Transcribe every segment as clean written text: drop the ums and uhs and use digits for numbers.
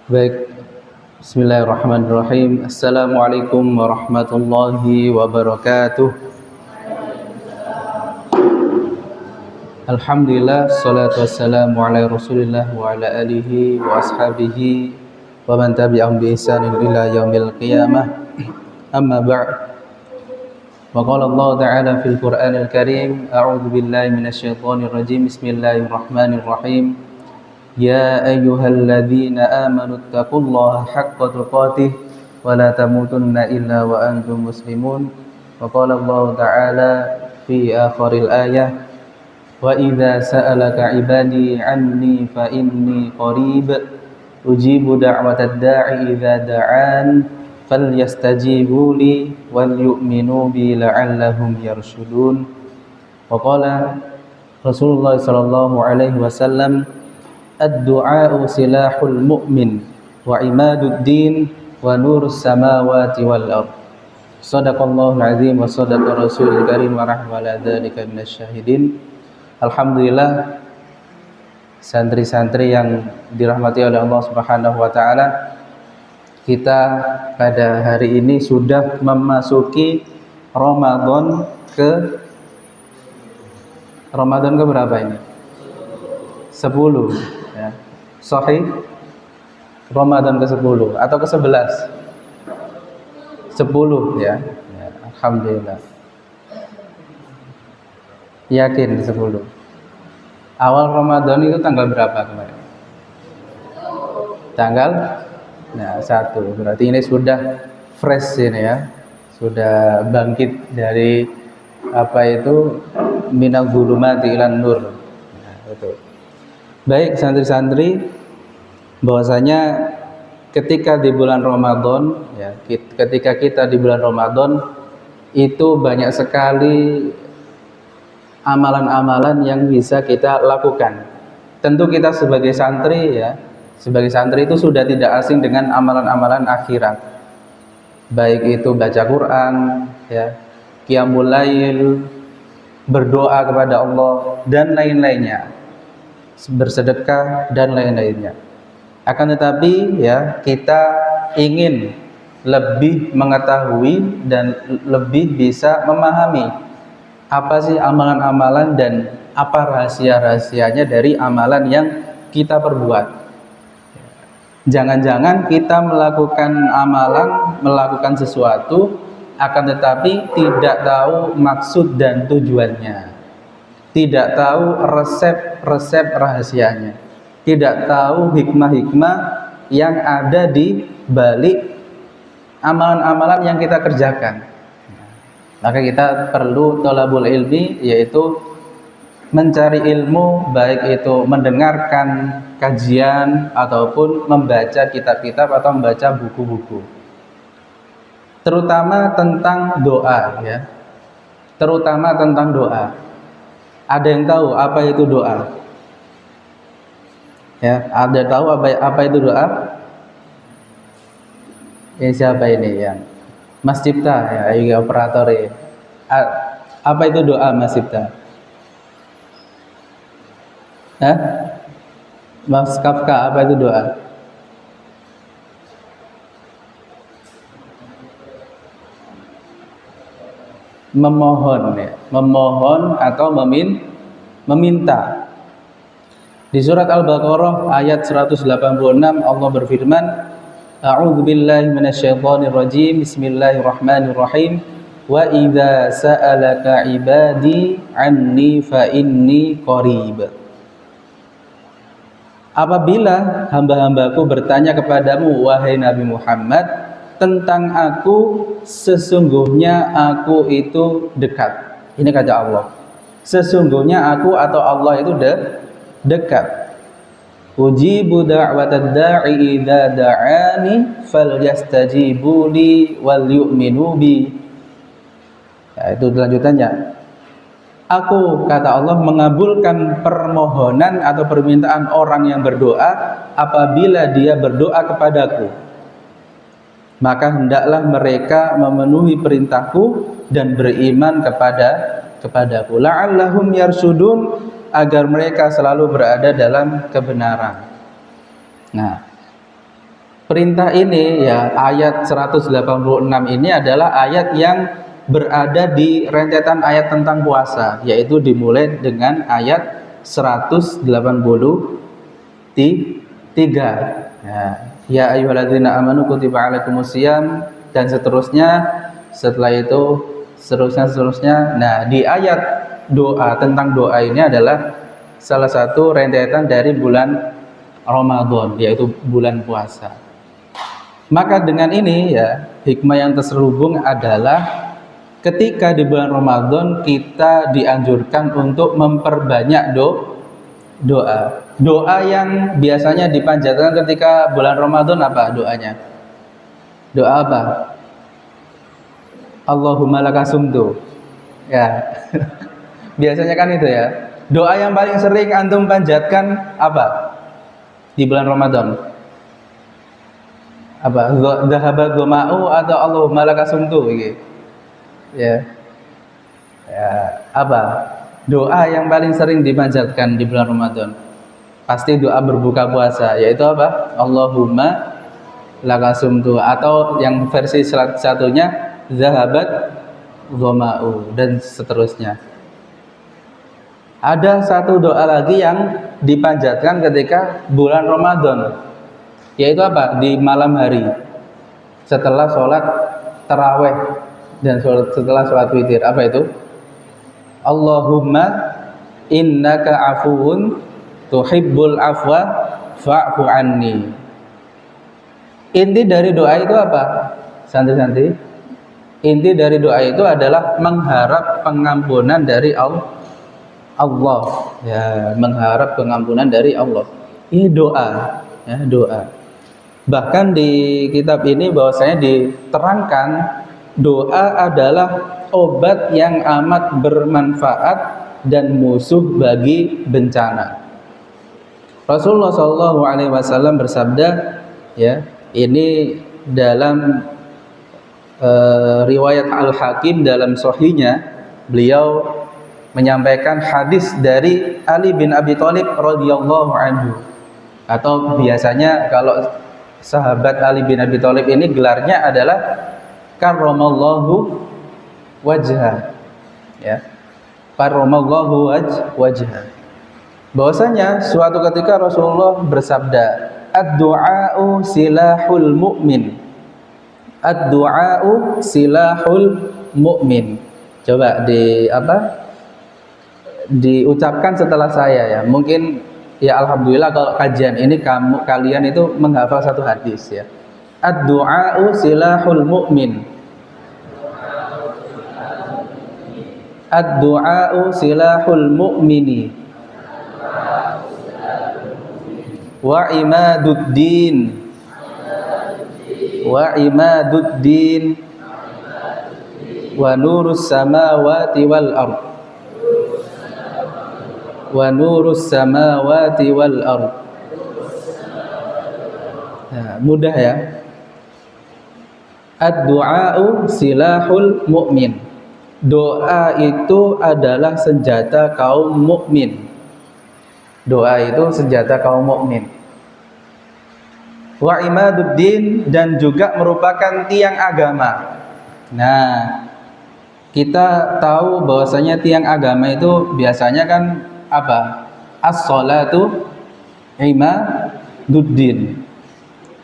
Baik, Bismillahirrahmanirrahim. Assalamualaikum warahmatullahi wabarakatuh. Alhamdulillah, salatu wassalamu ala rasulillah wa ala alihi wa ashabihi wa man tabi'ahum bi ihsanin ila yaumil qiyamah. Amma ba'd. Wa qala Allah ta'ala fil Qur'anil Karim, a'udzu billahi minasyaitonir rajim. Bismillahirrahmanirrahim. Ya ayyuhalladzina amanu taqullaha haqqa tuqatih wa la tamutunna illa wa antum muslimun. Wa qala Allah ta'ala fi akhiril ayah, wa idza sa'alaka 'ibadi 'anni fa inni qarib ujibu da'watad da'i idza da'an falyastajibu li wal yu'minu bi la'allahum yarshudun. Wa qala Rasulullah sallallahu alaihi wasallam, ad-du'a'u silahul mu'min wa imaduddin wa nurus samawati wal ard. Shadaqallahul azim wa shadaqa rasulul karim wa rahmala dzalika minasyahidin. Alhamdulillah, santri-santri yang dirahmati oleh Allah Subhanahu wa taala, kita pada hari ini sudah memasuki Ramadan ke berapa ini? 10 ya. Sahih, Ramadan ke-10 atau ke-11? 10 ya. Ya, alhamdulillah. Yakin 10. Awal Ramadan itu tanggal berapa kemarin? Tanggal 1. Berarti ini sudah fresh ini ya. Sudah bangkit dari minal zulumati ilan nur. Nah, itu. Baik santri-santri, bahwasanya ketika di bulan Ramadan ya, ketika kita di bulan Ramadan itu banyak sekali amalan-amalan yang bisa kita lakukan. Tentu kita sebagai santri ya, sebagai santri itu sudah tidak asing dengan amalan-amalan akhirat. Baik itu baca Quran ya, qiyamul lail, berdoa kepada Allah dan lain-lainnya, bersedekah dan lain-lainnya. Akan tetapi ya, kita ingin lebih mengetahui dan lebih bisa memahami apa sih amalan-amalan dan apa rahasia-rahasianya dari amalan yang kita perbuat. Jangan-jangan kita melakukan amalan, melakukan sesuatu, akan tetapi tidak tahu maksud dan tujuannya, tidak tahu resep-resep rahasianya, tidak tahu hikmah-hikmah yang ada di balik amalan-amalan yang kita kerjakan. Maka kita perlu thalabul ilmi, yaitu mencari ilmu, baik itu mendengarkan kajian ataupun membaca kitab-kitab atau membaca buku-buku, terutama tentang doa ya, terutama tentang doa. Ada yang tahu apa itu doa? Ya, ada tahu apa itu doa? Ya, siapa ini yang Mas Cipta ya, ayo operator ya. Apa itu doa Mas Cipta? Hah? Mas Kafka, apa itu doa? Memohon ya, memohon atau meminta. Di surat Al-Baqarah ayat 186 Allah berfirman, a'udzu billahi minasyaitonir rajim, bismillahirrahmanirrahim, wa idza sa'alaka ibadi anni fa inni qarib. Apabila hamba-hambaku bertanya kepadamu wahai Nabi Muhammad tentang aku, sesungguhnya aku itu dekat. Ini kata Allah. Sesungguhnya aku atau Allah itu dekat. Ujibu da'watad da'i idza da'ani falyastajibu li wal yu'minu bi. Ya, itu lanjutannya. Aku, kata Allah, mengabulkan permohonan atau permintaan orang yang berdoa apabila dia berdoa kepadaku. Maka hendaklah mereka memenuhi perintahku dan beriman kepadaku. La'allahum yarshudun, agar mereka selalu berada dalam kebenaran. Nah, perintah ini ya, ayat 186 ini adalah ayat yang berada di rentetan ayat tentang puasa, yaitu dimulai dengan ayat 183. Ya ayyuhalladzina amanu kutiba alaikumusiyam, dan seterusnya, setelah itu seterusnya. Nah, di ayat doa, tentang doa ini adalah salah satu rentetan dari bulan Ramadan, yaitu bulan puasa. Maka dengan ini ya, hikmah yang terselubung adalah ketika di bulan Ramadan kita dianjurkan untuk memperbanyak doa. Doa yang biasanya dipanjatkan ketika bulan Ramadan apa doanya? Doa apa? Allahumma laka sumtu. Ya. Biasanya kan itu ya. Doa yang paling sering antum panjatkan apa? Di bulan Ramadan. Apa? Dhahaba dhama'u atau Allahumma laka sumtu gitu. Ya. Apa? Doa yang paling sering dipanjatkan di bulan Ramadan. Pasti doa berbuka puasa, yaitu apa? Allahumma laka sumtu, atau yang versi satunya zahabat dhama'u, dan seterusnya. Ada satu doa lagi yang dipanjatkan ketika bulan Ramadan, yaitu apa? Di malam hari setelah sholat taraweh dan setelah sholat witir. Apa itu? Allahumma innaka afuun tuhibbul afwa fa'fu anni. Inti dari doa itu apa? Santri-santri, inti dari doa itu adalah mengharap pengampunan dari Allah, ya, mengharap pengampunan dari Allah. Ini doa, ya, doa. Bahkan di kitab ini bahwasanya diterangkan doa adalah obat yang amat bermanfaat dan musuh bagi bencana. Rasulullah SAW bersabda, ya, ini dalam riwayat Al-Hakim dalam Sahihnya, beliau menyampaikan hadis dari Ali bin Abi Thalib radhiyallahu anhu, atau biasanya kalau sahabat Ali bin Abi Thalib ini gelarnya adalah karramallahu wajha, ya, karramallahu wajha. Bahwasanya suatu ketika Rasulullah bersabda, ad-du'a'u silahul mu'min, ad-du'a'u silahul mu'min. Coba diucapkan setelah saya, ya. Mungkin ya alhamdulillah kalau kajian ini kalian itu menghafal satu hadis, ya. Ad-du'a'u silahul mu'min, ad-du'a'u silahul mu'mini wa imaduddin, wa imaduddin wa nurus samawati wal ard, wa nurus samawati wal ard. Nah, mudah ya. Ad-du'a'u silahul mu'min. Doa itu adalah senjata kaum mukmin. Doa itu senjata kaum mukmin. Wa imaduddin, dan juga merupakan tiang agama. Nah, kita tahu bahwasanya tiang agama itu biasanya kan apa? As-sholatu imaduddin.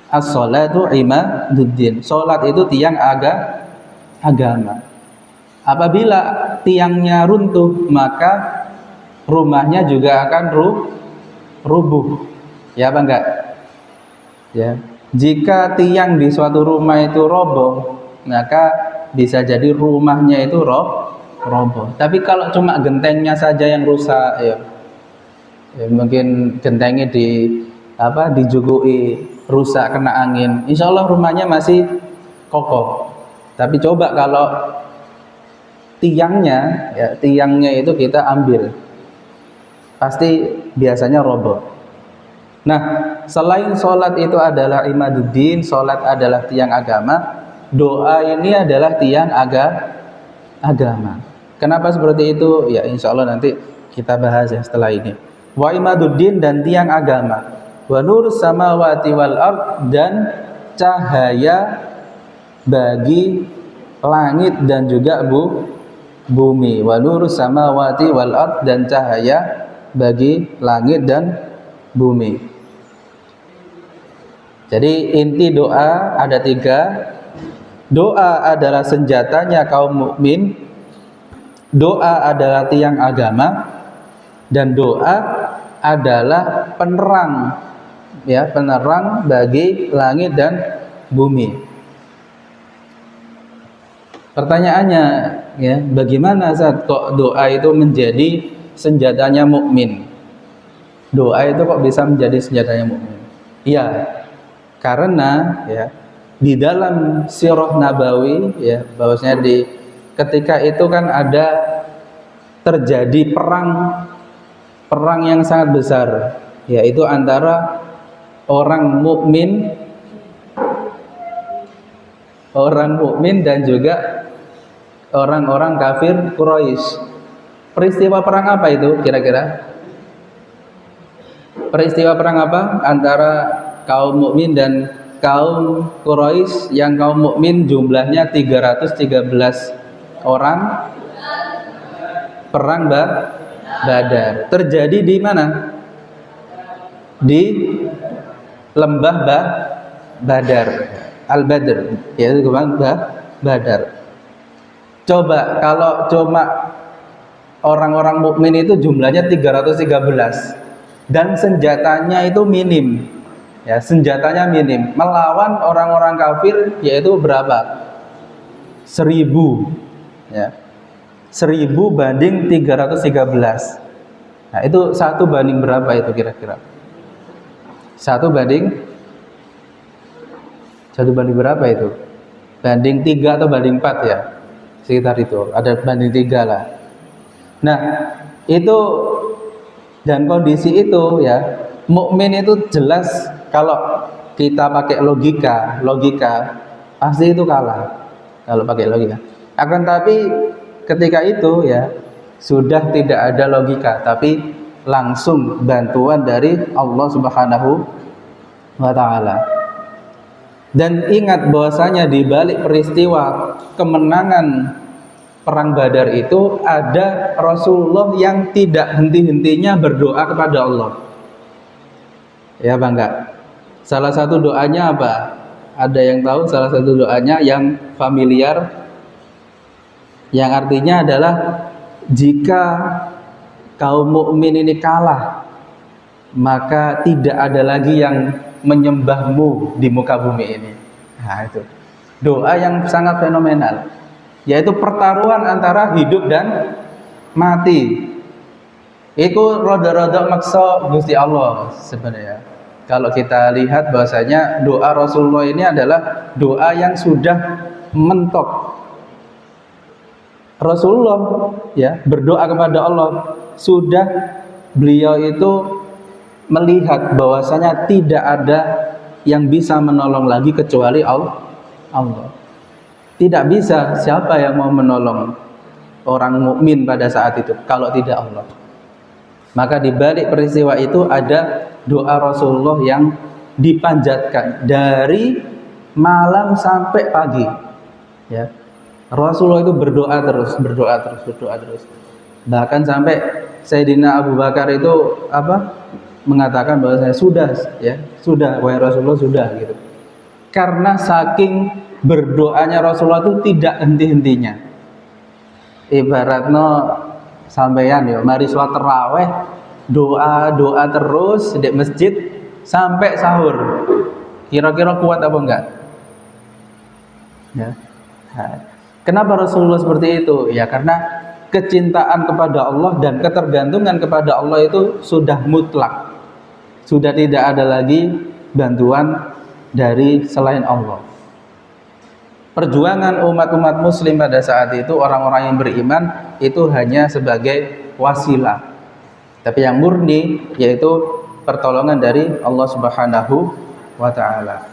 As-sholatu imaduddin. Salat itu tiang agama. Apabila tiangnya runtuh, maka rumahnya juga akan rubuh. Ya apa enggak? Ya. Jika tiang di suatu rumah itu roboh, maka bisa jadi rumahnya itu roboh. Tapi kalau cuma gentengnya saja yang rusak, ya mungkin gentengnya dijugui rusak kena angin, insya Allah rumahnya masih kokoh. Tapi coba kalau tiangnya itu kita ambil, pasti biasanya roboh. Nah, selain sholat itu adalah imaduddin, sholat adalah tiang agama, doa ini adalah tiang agama. Kenapa seperti itu? Ya insya Allah nanti kita bahas ya setelah ini. Wa imaduddin, dan tiang agama. Wa nurus samawati wal ard, dan cahaya bagi langit dan juga bumi. Wa nurus samawati wal ard, dan cahaya bagi langit dan bumi. Jadi inti doa ada 3. Doa adalah senjatanya kaum mukmin, doa adalah tiang agama, dan doa adalah penerang, ya, penerang bagi langit dan bumi. Pertanyaannya, ya, bagaimana saat kok doa itu menjadi senjatanya mukmin? Doa itu kok bisa menjadi senjatanya mukmin? Iya, karena ya di dalam sirah Nabawi, ya, bahwasanya ketika itu kan ada terjadi perang yang sangat besar, yaitu antara orang mukmin dan juga orang-orang kafir Quraisy. Peristiwa perang apa itu kira-kira? Peristiwa perang apa antara kaum mukmin dan kaum Quraisy, yang kaum mukmin jumlahnya 313 orang, perang Badar. Terjadi di mana? Di lembah Badar, Al-Badr, yaitu Badar. Coba kalau cuma orang-orang mukmin itu jumlahnya 313 dan senjatanya itu minim. Ya, senjatanya minim. Melawan orang-orang kafir yaitu berapa? 1000. Ya. 1000 banding 313. Nah, itu 1 banding berapa itu kira-kira? 1 banding berapa itu? Banding 3 atau banding 4 ya? Sekitar itu. Ada banding 3 lah. Nah, itu dan kondisi itu, ya, mukmin itu jelas kalau kita pakai logika pasti itu kalah kalau pakai logika. Akan tapi ketika itu, ya, sudah tidak ada logika, tapi langsung bantuan dari Allah Subhanahu wa taala. Dan ingat bahwasanya di balik peristiwa kemenangan perang Badar itu ada Rasulullah yang tidak henti-hentinya berdoa kepada Allah. Ya, Bangga. Salah satu doanya apa? Ada yang tahu salah satu doanya yang familiar, yang artinya adalah jika kaum mukmin ini kalah, maka tidak ada lagi yang menyembahmu di muka bumi ini. Nah, itu doa yang sangat fenomenal, yaitu pertaruhan antara hidup dan mati. Itu roda-roda maksa Gusti Allah sebenarnya. Kalau kita lihat bahwasanya doa Rasulullah ini adalah doa yang sudah mentok. Rasulullah, ya, berdoa kepada Allah, sudah beliau itu melihat bahwasanya tidak ada yang bisa menolong lagi kecuali Allah. Tidak bisa, siapa yang mau menolong orang mukmin pada saat itu kalau tidak Allah? Maka di balik peristiwa itu ada doa Rasulullah yang dipanjatkan dari malam sampai pagi. Ya. Rasulullah itu berdoa terus. Bahkan sampai Sayyidina Abu Bakar itu mengatakan bahwa saya sudah wahai Rasulullah, sudah gitu. Karena saking berdoanya Rasulullah itu tidak henti-hentinya. Ibaratnya sampeyan ya, mari sholat tarawih, doa terus di masjid sampai sahur. Kira-kira kuat apa enggak? Ya. Nah, kenapa Rasulullah seperti itu? Ya, karena kecintaan kepada Allah dan ketergantungan kepada Allah itu sudah mutlak. Sudah tidak ada lagi bantuan dari selain Allah. Perjuangan umat-umat muslim pada saat itu, orang-orang yang beriman, itu hanya sebagai wasilah. Tapi yang murni yaitu pertolongan dari Allah Subhanahu wa taala.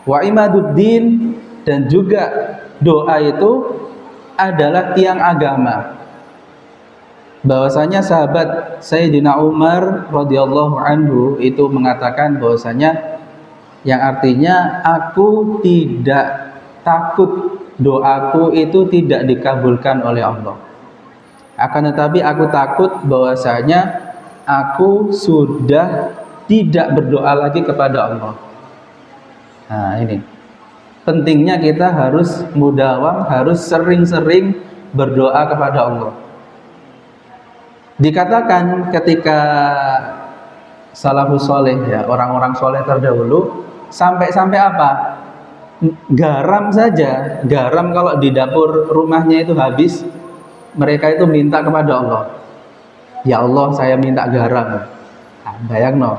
Wa imaduddin, dan juga doa itu adalah tiang agama. Bahwasanya sahabat Sayyidina Umar radhiyallahu anhu itu mengatakan bahwasanya yang artinya aku tidak takut doaku itu tidak dikabulkan oleh Allah. Akan tetapi aku takut bahwasanya aku sudah tidak berdoa lagi kepada Allah. Nah, ini pentingnya kita harus mudawam, harus sering-sering berdoa kepada Allah. Dikatakan ketika salafus soleh, ya, orang-orang soleh terdahulu, sampai apa? Garam saja, garam kalau di dapur rumahnya itu habis, mereka itu minta kepada Allah. Ya Allah, saya minta garam. Nah, bayang no.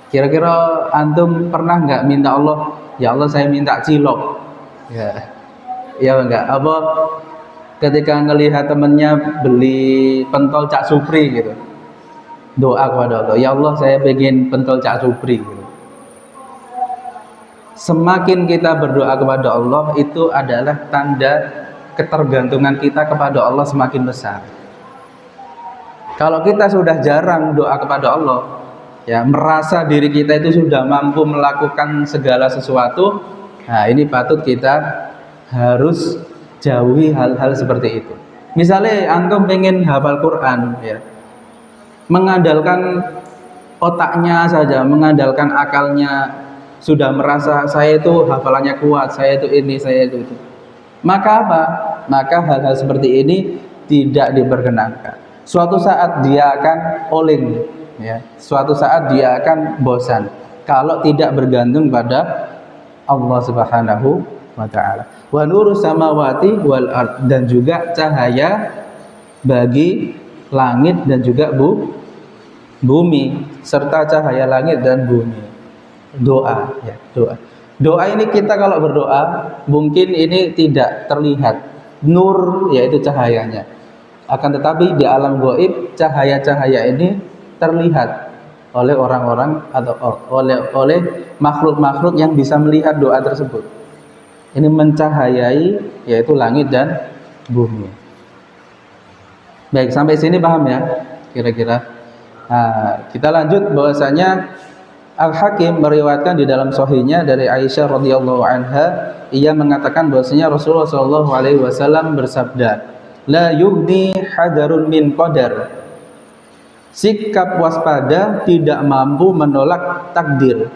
Kira-kira antum pernah nggak minta Allah, ya Allah saya minta cilok? Ya enggak. Apa ketika ngelihat temennya beli pentol Cak Supri gitu, doa kepada Allah, ya Allah saya pengen pentol Cak Supri gitu. Semakin kita berdoa kepada Allah, itu adalah tanda ketergantungan kita kepada Allah semakin besar. Kalau kita sudah jarang doa kepada Allah, ya, merasa diri kita itu sudah mampu melakukan segala sesuatu, nah ini patut kita harus jauhi hal-hal seperti itu. Misalnya antum pengen hafal Quran, ya, mengandalkan otaknya saja, mengandalkan akalnya, sudah merasa saya itu hafalannya kuat, saya itu ini, saya itu. Maka apa? Maka hal-hal seperti ini tidak diperkenankan. Suatu saat dia akan oleng, ya. Suatu saat dia akan bosan kalau tidak bergantung pada Allah Subhanahu wa taala. Wa nuru samawati wal ard, dan juga cahaya bagi langit dan juga bumi, serta cahaya langit dan bumi. Doa, ya, doa. Doa ini kita kalau berdoa mungkin ini tidak terlihat nur, yaitu cahayanya. Akan tetapi di alam gaib cahaya-cahaya ini terlihat oleh orang-orang atau oleh makhluk-makhluk yang bisa melihat doa tersebut. Ini mencahayai yaitu langit dan bumi. Baik, sampai sini paham ya kira-kira. Nah, kita lanjut bahwasanya Al-Hakim meriwayatkan di dalam sahihnya dari Aisyah radhiyallahu anha, ia mengatakan bahwasanya Rasulullah shallallahu alaihi wasallam bersabda, la yughni hadarun min qadar. Sikap waspada tidak mampu menolak takdir.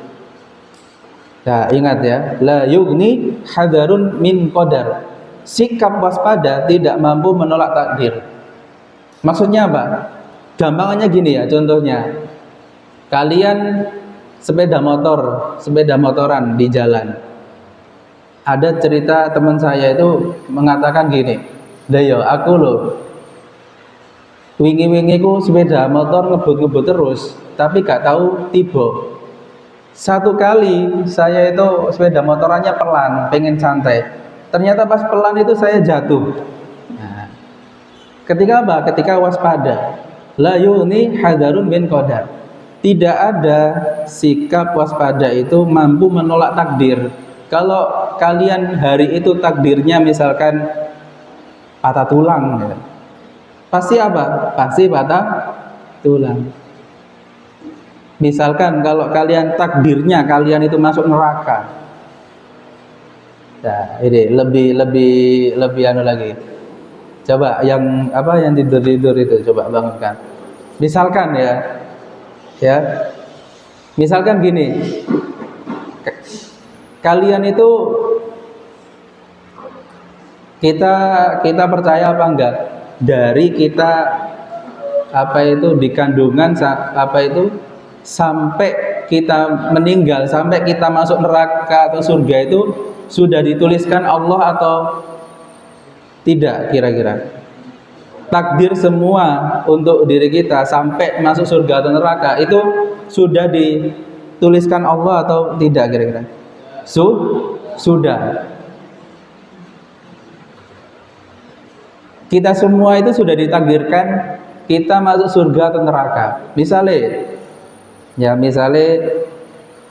Nah, ingat ya, la yughni hadarun min qadar. Sikap waspada tidak mampu menolak takdir. Maksudnya apa? Gampangannya gini ya, contohnya. Kalian sepeda motoran di jalan. Ada cerita teman saya itu mengatakan gini, "Dayo, aku loh wingi-wingi ku sepeda motor ngebut-ngebut terus, tapi gak tahu tiba. Satu kali saya itu sepeda motorannya pelan, pengen santai. Ternyata pas pelan itu saya jatuh." Nah, ketika apa? Ketika waspada. La yuni hadarun min qadar. Tidak ada sikap waspada itu mampu menolak takdir. Kalau kalian hari itu takdirnya misalkan patah tulang, ya, pasti apa? Pasti patah tulang. Misalkan kalau kalian takdirnya kalian itu masuk neraka, nah ini lebih anu lagi. Coba yang apa, yang tidur itu coba bangunkan. Misalkan ya, misalkan gini, kalian itu kita percaya apa enggak dari kita apa itu di kandungan apa itu sampai kita meninggal, sampai kita masuk neraka atau surga itu sudah dituliskan Allah atau tidak kira-kira? Takdir semua untuk diri kita sampai masuk surga atau neraka itu sudah dituliskan Allah atau tidak kira-kira? Sudah. Kita semua itu sudah ditakdirkan kita masuk surga atau neraka. Misalnya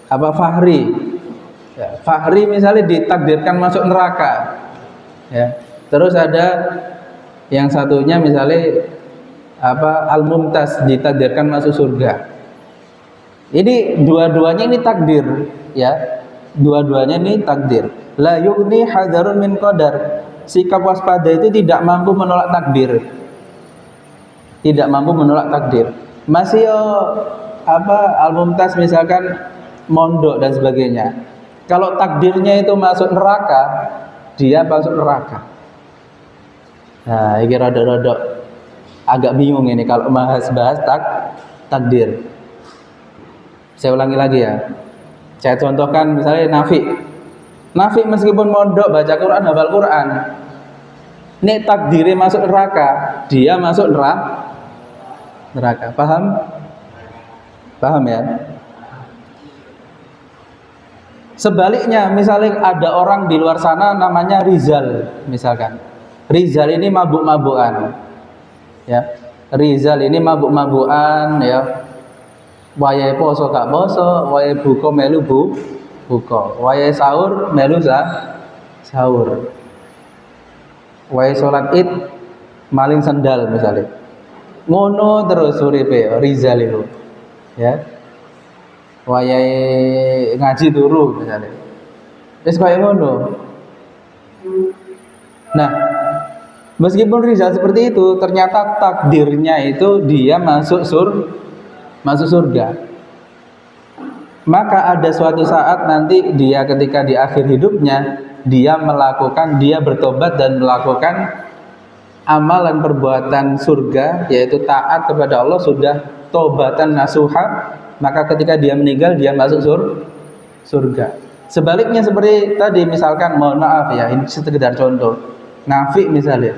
apa, Fahri misalnya ditakdirkan masuk neraka, ya. Terus ada yang satunya misalnya apa, Al-Mumtaz ditakdirkan masuk surga. Ini dua-duanya ini takdir, ya. Dua-duanya ini takdir. La yughni hadarun min qadar. Sikap waspada itu tidak mampu menolak takdir. Tidak mampu menolak takdir. Masih al-mumtaz misalkan mondok dan sebagainya. Kalau takdirnya itu masuk neraka, dia masuk neraka. Nah, ini rada-rada agak bingung ini kalau bahas takdir. Saya ulangi lagi ya. Saya contohkan misalnya Nafi. Nafi meskipun mondok baca Quran, hafal Quran, ini takdirnya masuk neraka, dia masuk neraka. Paham? Paham ya? Sebaliknya, misalnya ada orang di luar sana namanya Rizal, misalkan. Rizal ini mabuk-mabukan. Ya. Rizal ini mabuk-mabukan, ya. Wayahe poso gak poso, wayahe buka melu buka, wayahe sahur melu sahur, wayahe salat Id maling sendal misalnya. Ngono terus uripe Rizal itu, ya. Wayahe ngaji turu misalnya. Wis kaya ngono. Nah, meskipun Rizal seperti itu, ternyata takdirnya itu dia masuk surga. Maka ada suatu saat nanti dia ketika di akhir hidupnya dia bertobat dan melakukan amalan perbuatan surga, yaitu taat kepada Allah, sudah tobatan nasuha, maka ketika dia meninggal dia masuk surga. Sebaliknya seperti tadi, misalkan mohon maaf ya, ini sekedar contoh. Nafi misalnya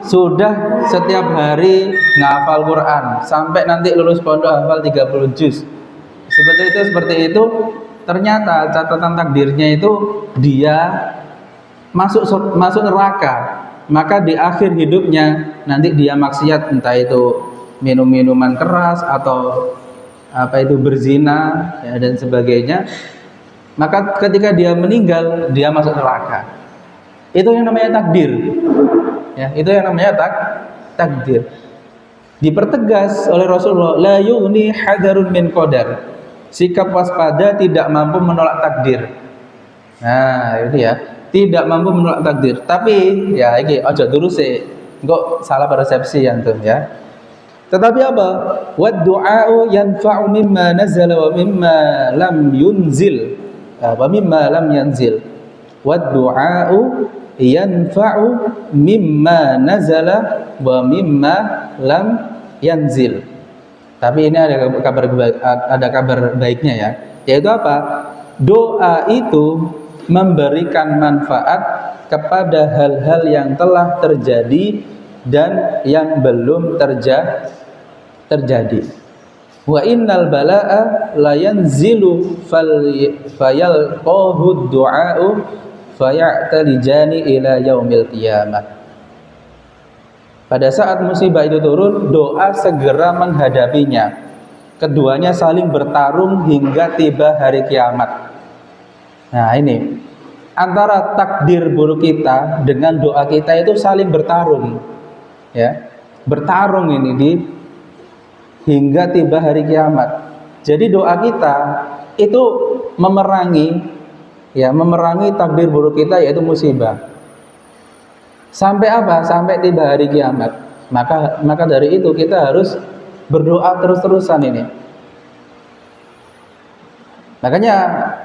sudah setiap hari ngafal Quran sampai nanti lulus pondok hafal 30 juz. Seperti itu ternyata catatan takdirnya itu dia masuk neraka. Maka di akhir hidupnya nanti dia maksiat, entah itu minum-minuman keras atau berzina ya, dan sebagainya. Maka ketika dia meninggal dia masuk neraka. Itu yang namanya takdir. Ya, itu yang namanya takdir. Dipertegas oleh Rasulullah, la yughni hadarun min qadar. Sikap waspada tidak mampu menolak takdir. Nah, itu ya, tidak mampu menolak takdir. Tapi ya iki aja teruse, engko salah persepsi antum ya. Tetapi apa? Wad du'a'u yanfa'u mimma nazala wa mimma lam yunzil. Wa mimma lam yanzil. Wad du'a'u yanfa'u mimma nazala wa mimma lam yanzil. Tapi ini ada kabar baiknya ya, yaitu apa? Doa itu memberikan manfaat kepada hal-hal yang telah terjadi dan yang belum terjadi. Wa innal bala'a la yanzilu fayalqahu du'a'u faya'talijani ila yaumil qiyamah. Pada saat musibah itu turun, doa segera menghadapinya. Keduanya saling bertarung hingga tiba hari kiamat. Nah, ini antara takdir buruk kita dengan doa kita itu saling bertarung. Ya. Bertarung ini hingga tiba hari kiamat. Jadi doa kita itu memerangi takdir buruk kita, yaitu musibah. Sampai apa? Sampai tiba hari kiamat. Maka dari itu kita harus berdoa terus-terusan ini. Makanya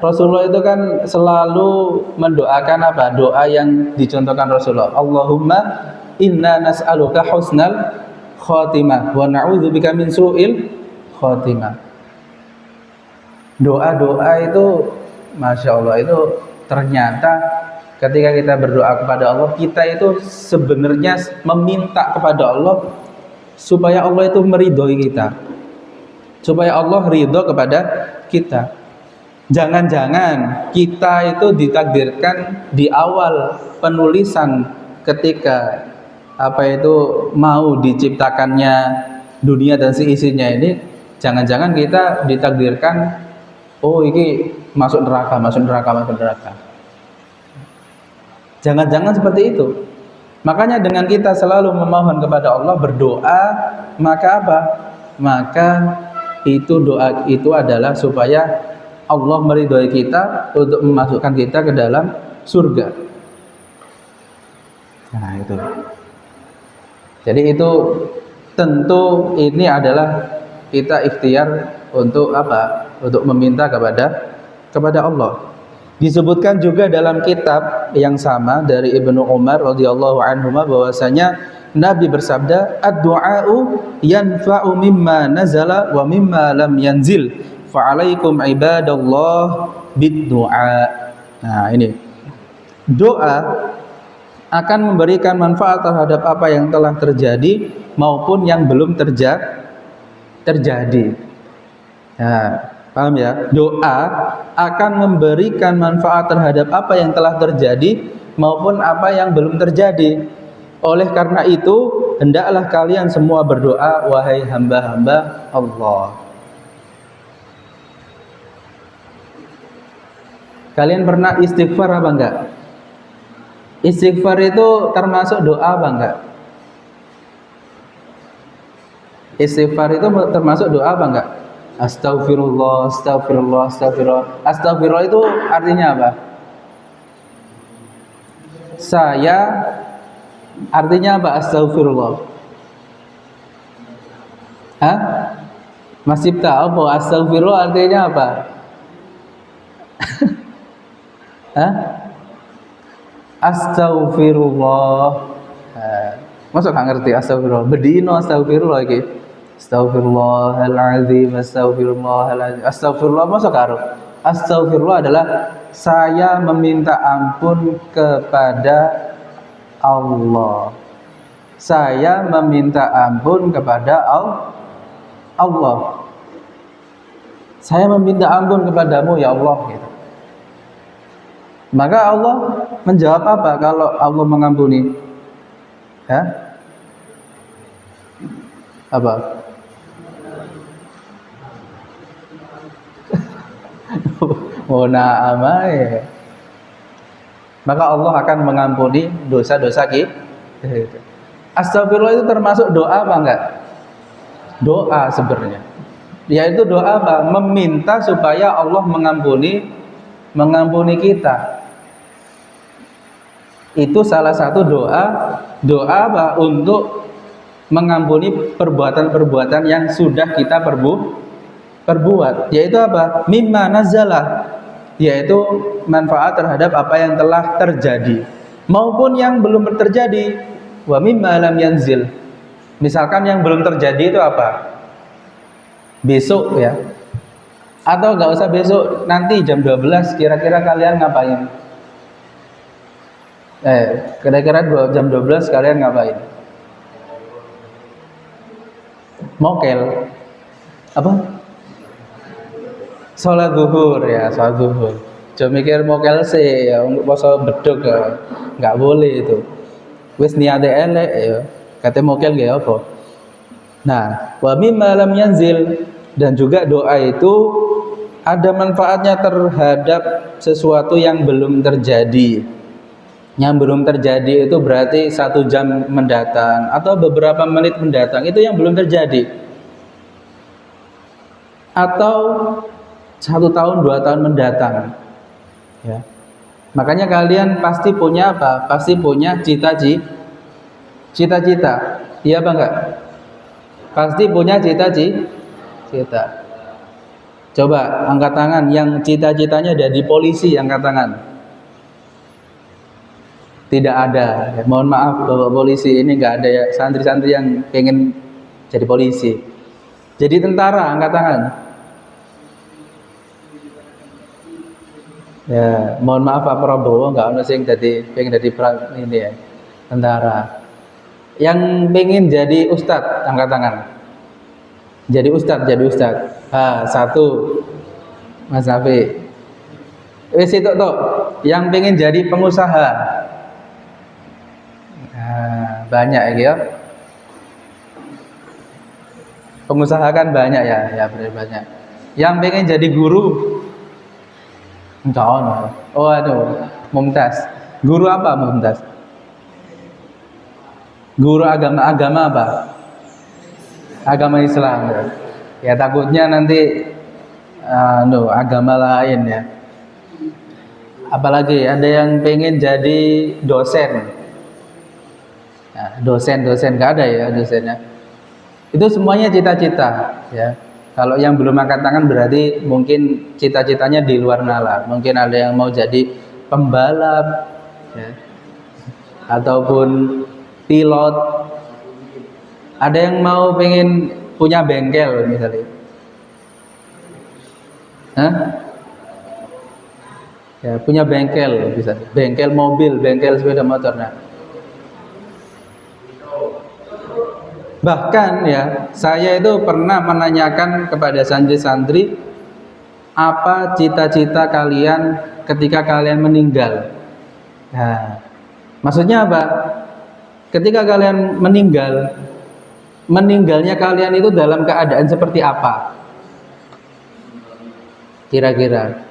Rasulullah itu kan selalu mendoakan apa? Doa yang dicontohkan Rasulullah. Allahumma inna nas'aluka husnal khatimah wa na'udzubika min su'il khatimah. Doa-doa itu Masya Allah itu ternyata ketika kita berdoa kepada Allah, kita itu sebenarnya meminta kepada Allah supaya Allah itu meridhoi kita, supaya Allah ridho kepada kita. Jangan-jangan kita itu ditakdirkan di awal penulisan ketika mau diciptakannya dunia dan seisinya ini, jangan-jangan kita ditakdirkan ini masuk neraka. Jangan-jangan seperti itu. Makanya dengan kita selalu memohon kepada Allah, berdoa, maka apa? Maka itu doa itu adalah supaya Allah meridhoi kita untuk memasukkan kita ke dalam surga. Nah itu. Jadi itu tentu ini adalah kita ikhtiar untuk apa? Untuk meminta kepada Allah. Disebutkan juga dalam kitab yang sama dari Ibnu Umar radhiyallahu anhu bahwasanya Nabi bersabda, "Ad-du'a'u yanfa'u mimma nazala wa mimma lam yanzil. Fa'alaikum ibadallah bid-du'a." Nah, ini. Doa akan memberikan manfaat terhadap apa yang telah terjadi maupun yang belum terjadi. Nah, paham ya? Doa akan memberikan manfaat terhadap apa yang telah terjadi maupun apa yang belum terjadi. Oleh karena itu, hendaklah kalian semua berdoa, wahai hamba-hamba Allah. Kalian pernah istighfar apa enggak? Istighfar itu termasuk doa apa enggak? Istighfar itu termasuk doa apa enggak? Astagfirullah, astagfirullah, astagfirullah. Astagfirullah itu artinya apa? Saya artinya apa astagfirullah? Hah? Mas Cipta, apa astagfirullah artinya apa? Hah? Astagfirullah. Masa gak ngerti astagfirullah? Bedino astagfirullah iki. Astagfirullahaladzim, astagfirullahaladzim. Astagfirullah masa karo? Astagfirullah adalah saya meminta ampun kepada Allah. Saya meminta ampun kepada Allah. Saya meminta ampun kepadamu ya Allah gitu. Maka Allah menjawab apa kalau Allah mengampuni? Ya? Apa? Mona amai. Maka Allah akan mengampuni dosa-dosa kita. Astagfirullah itu termasuk doa apa enggak? Doa sebenarnya. Yaitu doa apa? Meminta supaya Allah mengampuni kita. Itu salah satu doa apa? Untuk mengampuni perbuatan-perbuatan yang sudah kita perbuat. Yaitu apa? Mimma nazala, yaitu manfaat terhadap apa yang telah terjadi maupun yang belum terjadi. Wa mimma lam yanzil. Misalkan yang belum terjadi itu apa? Besok ya. Atau enggak usah besok, nanti jam 12 kira-kira kalian ngapain? Kira-kira jam 12 kalian ngapain? Mokel. Apa? Sholat zuhur ya, sholat zuhur. Jangan mikir mokel sih ya, untuk poso beduk ya. Enggak boleh itu. Wis niate elek ya, kate mokel nggih apa? Nah, wa mimma lam yanzil, dan juga doa itu ada manfaatnya terhadap sesuatu yang belum terjadi. Yang belum terjadi itu berarti 1 jam mendatang atau beberapa menit mendatang, itu yang belum terjadi. Atau 1 tahun 2 tahun mendatang. Ya. Makanya kalian pasti punya apa? Pasti punya cita-cita. Iya apa enggak? Pasti punya cita-cita. Coba angkat tangan yang cita-citanya jadi polisi, angkat tangan. Tidak ada. Ya, mohon maaf Bapak polisi, ini enggak ada ya santri-santri yang pengen jadi polisi. Jadi tentara, angkat tangan. Ya, mohon maaf Pak Prabowo, enggak ono sing pengen jadi ini ya, tentara. Yang pengen jadi ustadz, angkat tangan. Jadi ustadz. Satu. Mas Nafi. Wis itu toh, yang pengen jadi pengusaha. Nah, banyak ya. Pengusaha kan banyak ya benar banyak. Yang pengen jadi guru. Enggak ono. Oh aduh, Mumtaz. Guru apa Mumtaz? Guru agama apa? Agama Islam. Ya. Ya takutnya nanti agama lain ya. Apalagi ada yang pengen jadi dosen. Nah, dosen nggak ada ya dosennya. Itu semuanya cita-cita ya. Kalau yang belum angkat tangan berarti mungkin cita-citanya di luar nalar. Mungkin ada yang mau jadi pembalap ya. Ataupun pilot. Ada yang mau pengen punya bengkel misalnya. Hah? Ya, punya bengkel bisa. Bengkel mobil, bengkel sepeda motor. Nah, bahkan ya, saya itu pernah menanyakan kepada santri-santri, apa cita-cita kalian ketika kalian meninggal? Nah, maksudnya apa? Ketika kalian meninggal, meninggalnya kalian itu dalam keadaan seperti apa? Kira-kira.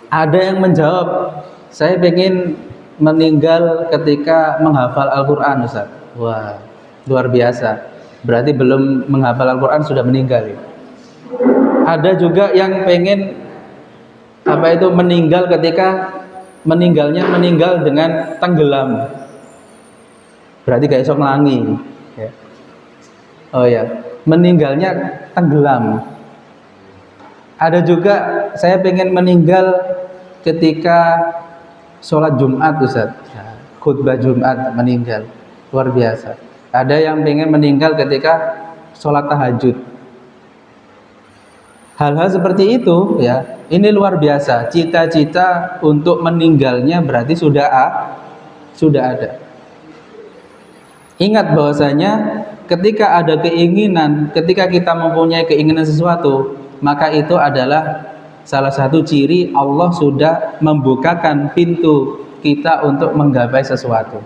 Ada yang menjawab, saya ingin meninggal ketika menghafal Al-Quran, Ustaz. Wah, luar biasa. Berarti belum menghafal Al-Quran sudah meninggal. Ada juga yang pengen meninggal ketika meninggal dengan tenggelam. Berarti gak esok ngelangi. Ya. Oh ya, meninggalnya tenggelam. Ada juga saya pengen meninggal ketika sholat Jumat, Ustaz. Khutbah Jumat meninggal, luar biasa. Ada yang pengen meninggal ketika sholat tahajud. Hal-hal seperti itu ya, ini luar biasa. Cita-cita untuk meninggalnya berarti sudah ada. Ingat bahwasanya ketika ada keinginan, ketika kita mempunyai keinginan sesuatu, maka itu adalah salah satu ciri Allah sudah membukakan pintu kita untuk menggapai sesuatu.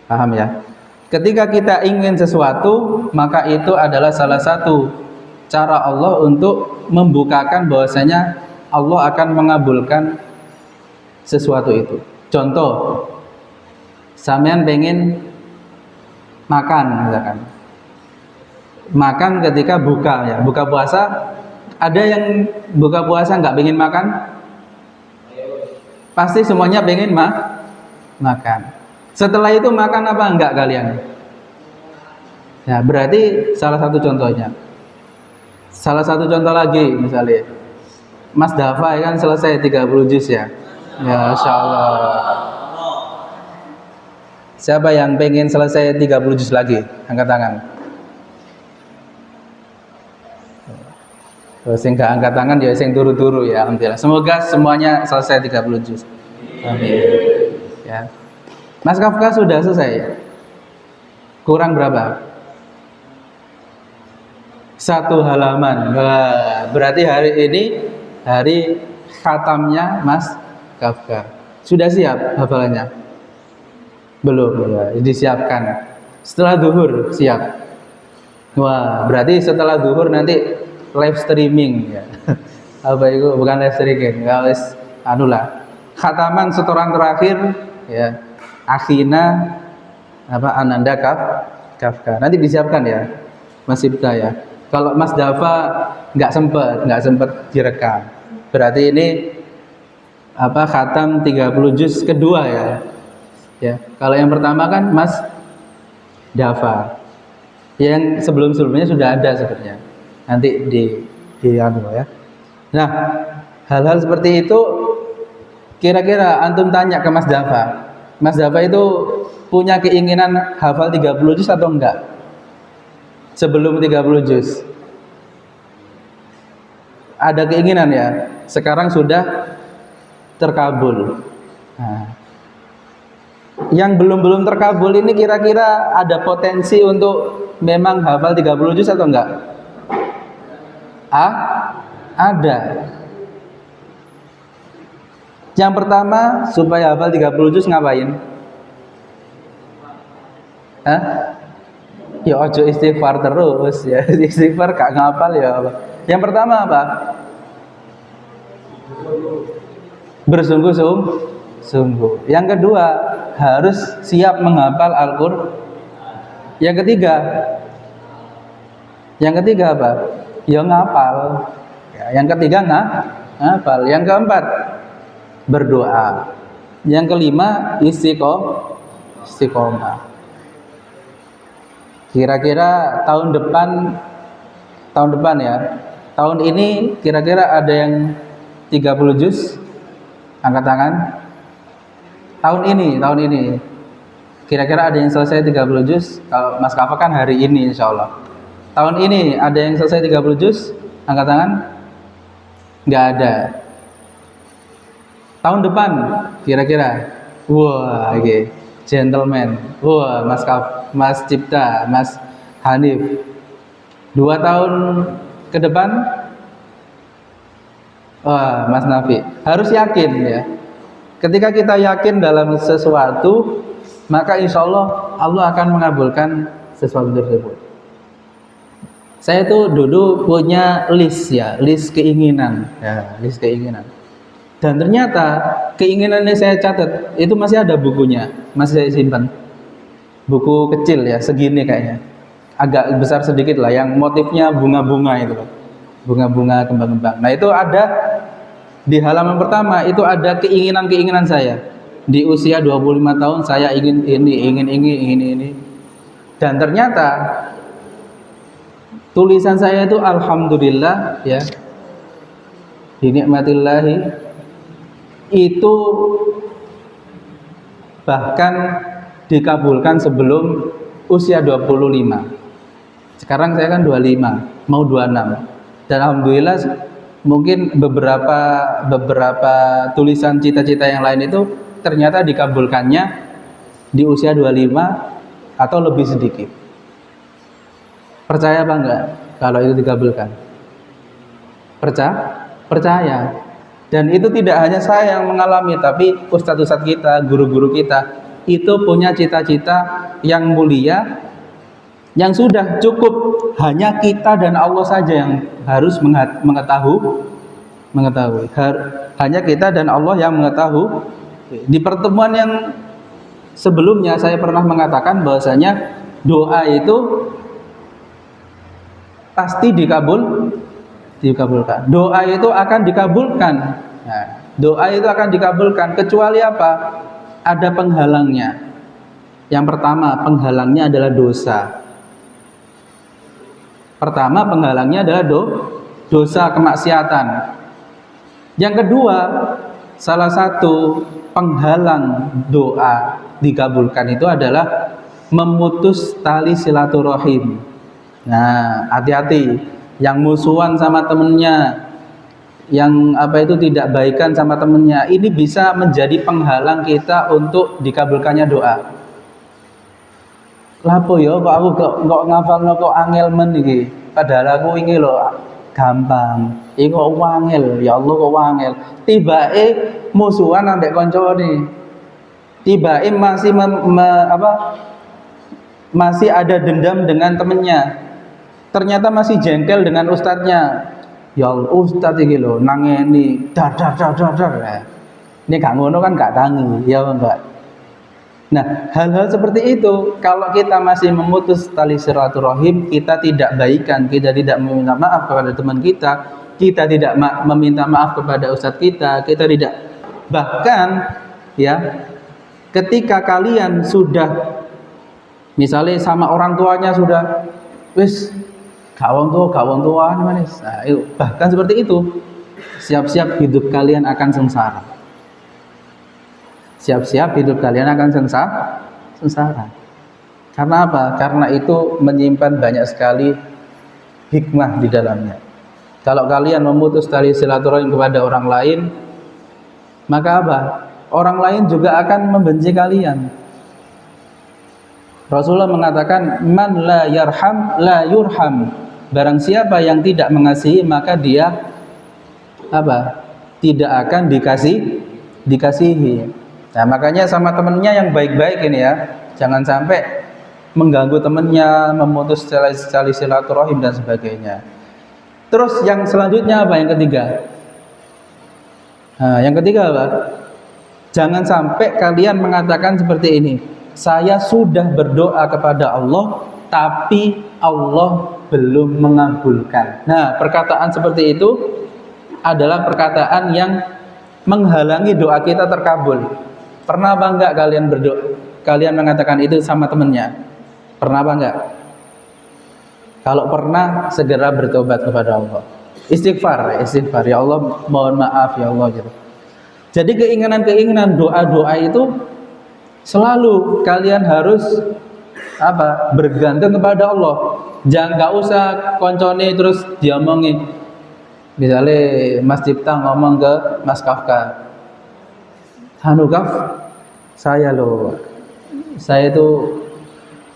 Paham ya? Ketika kita ingin sesuatu, maka itu adalah salah satu cara Allah untuk membukakan bahwasanya Allah akan mengabulkan sesuatu itu. Contoh, sampean pengen makan misalkan. Makan ketika buka puasa. Ada yang buka puasa nggak pengen makan? Pasti semuanya pengen makan. Setelah itu makan apa enggak kalian? Ya, berarti salah satu contohnya. Salah satu contoh lagi misalnya Mas Dafa kan selesai 30 juz ya. Ya, Masya Allah. Siapa yang pengen selesai 30 juz lagi? Angkat tangan. Sing gak angkat tangan ya sing turu-turu ya, alhamdulillah. Semoga semuanya selesai 30 juz. Amin. Ya. Mas Kafka sudah selesai. Kurang berapa? 1 halaman. Wah, berarti hari ini hari khatamnya Mas Kafka. Sudah siap hafalannya? Belum ya, disiapkan. Setelah zuhur siap. Wah, berarti setelah zuhur nanti live streaming ya. Apa itu? Bukan live streaming, guys. Anulah. Khataman setoran terakhir ya. Akhina Ananda Kafka. Nanti disiapkan ya. Mas Ibta ya. Kalau Mas Dafa nggak sempat direkam. Berarti ini khatam 30 juz kedua ya. Ya. Kalau yang pertama kan Mas Dafa. Yang sebelum-sebelumnya sudah ada sebenarnya. Nanti di ya. Nah, hal-hal seperti itu kira-kira antum tanya ke Mas Dafa. Mas Dafa itu punya keinginan hafal 30 juz atau enggak? Sebelum 30 juz. Ada keinginan ya. Sekarang sudah terkabul. Nah, yang belum terkabul ini kira-kira ada potensi untuk memang hafal 30 juz atau enggak? Ada. Yang pertama, supaya hafal 30 juz ngapain? Ya ojo istighfar terus ya. Istighfar gak ngapal ya apa. Yang pertama apa? Bersungguh-sungguh. Yang kedua, harus siap menghafal Al-Qur'an. Yang ketiga, Yang ketiga apa? Ya ngapal. Ya, yang ketiga ngapal. Yang keempat berdoa. Yang kelima istiqomah. Kira-kira tahun depan ya. Tahun ini kira-kira ada yang 30 juz? Angkat tangan. Tahun ini. Kira-kira ada yang selesai 30 juz? Kalau Mas Kafa kan hari ini insya Allah. Tahun ini ada yang selesai 30 juz? Angkat tangan. Nggak ada. Tahun depan kira-kira. Wah, okay. Gentleman. Wah, Mas Cipta, Mas Hanif. 2 tahun ke depan. Wah, Mas Nafi. Harus yakin ya. Ketika kita yakin dalam sesuatu, maka insya Allah Allah akan mengabulkan sesuatu tersebut. Saya tuh dulu punya list keinginan. Dan ternyata keinginan yang saya catat itu masih ada bukunya, masih saya simpan. Buku kecil ya, segini kayaknya. Agak besar sedikit lah, yang motifnya bunga-bunga itu. Bunga-bunga, kembang-kembang. Nah, itu ada di halaman pertama, itu ada keinginan-keinginan saya. Di usia 25 tahun saya ingin ini. Dan ternyata tulisan saya itu alhamdulillah ya. Binikmatillahi itu bahkan dikabulkan sebelum usia 25. Sekarang saya kan 25, mau 26. Dan alhamdulillah mungkin beberapa tulisan cita-cita yang lain itu ternyata dikabulkannya di usia 25 atau lebih sedikit. Percaya apa enggak kalau itu dikabulkan? Percaya. Dan itu tidak hanya saya yang mengalami, tapi ustadz-ustadz kita, guru-guru kita itu punya cita-cita yang mulia, yang sudah cukup hanya kita dan Allah saja yang harus mengetahui. Hanya kita dan Allah yang mengetahui. Di pertemuan yang sebelumnya saya pernah mengatakan bahwasanya doa itu pasti dikabulkan. Doa itu akan dikabulkan. Nah, doa itu akan dikabulkan kecuali apa? Ada penghalangnya. Yang pertama, penghalangnya adalah dosa. Pertama, penghalangnya adalah dosa, kemaksiatan. Yang kedua, salah satu penghalang doa dikabulkan itu adalah memutus tali silaturahim. Nah, hati-hati. Yang musuhan sama temennya, yang itu tidak baikan sama temennya, ini bisa menjadi penghalang kita untuk dikabulkannya doa. Lapo ya kok aku kok ngafalno kok angel men iki. Padahal aku ini lho gampang. Iki kok wangel, ya Allah kok wangel. Tibake musuhan ambek kancane. Tibake masih ada dendam dengan temennya. Ternyata masih jengkel dengan ustadznya. Ya Allah, ustadz iki lho nangeni dar. Ini gak ngono kan gak tangi, ya enggak. Nah, hal-hal seperti itu kalau kita masih memutus tali silaturahim, kita tidak baikan, kita tidak meminta maaf kepada teman kita tidak meminta maaf kepada ustadz kita tidak, bahkan ya ketika kalian sudah misalnya sama orang tuanya sudah wis gawang tua manis. Nah, bahkan seperti itu, siap-siap hidup kalian akan sengsara. Siap-siap hidup kalian akan sengsara. Karena apa? Karena itu menyimpan banyak sekali hikmah di dalamnya. Kalau kalian memutus tali silaturahim kepada orang lain, maka apa? Orang lain juga akan membenci kalian. Rasulullah mengatakan, "Man la yarham la yurham." Barang siapa yang tidak mengasihi, maka dia tidak akan dikasihi. Nah, makanya sama temennya yang baik-baik ini ya, jangan sampai mengganggu temennya, memutus tali silaturahim dan sebagainya. Terus yang selanjutnya apa? Yang ketiga. Nah, yang ketiga apa? Jangan sampai kalian mengatakan seperti ini. Saya sudah berdoa kepada Allah, tapi Allah belum mengabulkan. Nah, perkataan seperti itu adalah perkataan yang menghalangi doa kita terkabul. Pernah apa enggak kalian berdoa? Kalian mengatakan itu sama temannya? Pernah apa enggak? Kalau pernah, segera bertobat kepada Allah. Istighfar, ya Allah, mohon maaf ya Allah gitu. Jadi keinginan-keinginan doa-doa itu selalu kalian harus bergantung kepada Allah. Jangan nggak usah koncone terus diomongin. Misalnya Mas Cipta ngomong ke Mas Kafka, Kaf, saya itu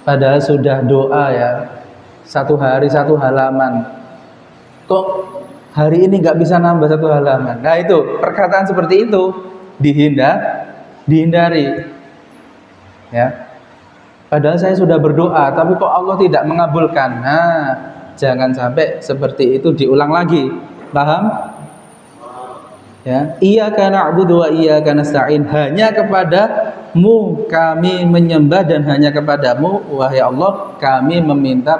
padahal sudah doa ya, 1 hari 1 halaman, kok hari ini nggak bisa nambah 1 halaman. Nah itu perkataan seperti itu dihindari ya. Padahal saya sudah berdoa, tapi kok Allah tidak mengabulkan. Nah, jangan sampai seperti itu diulang lagi. Paham? Ya, iyyaka na'budu wa iyyaka nasta'in. Hanya kepadamu kami menyembah dan hanya kepadamu wahai Allah kami meminta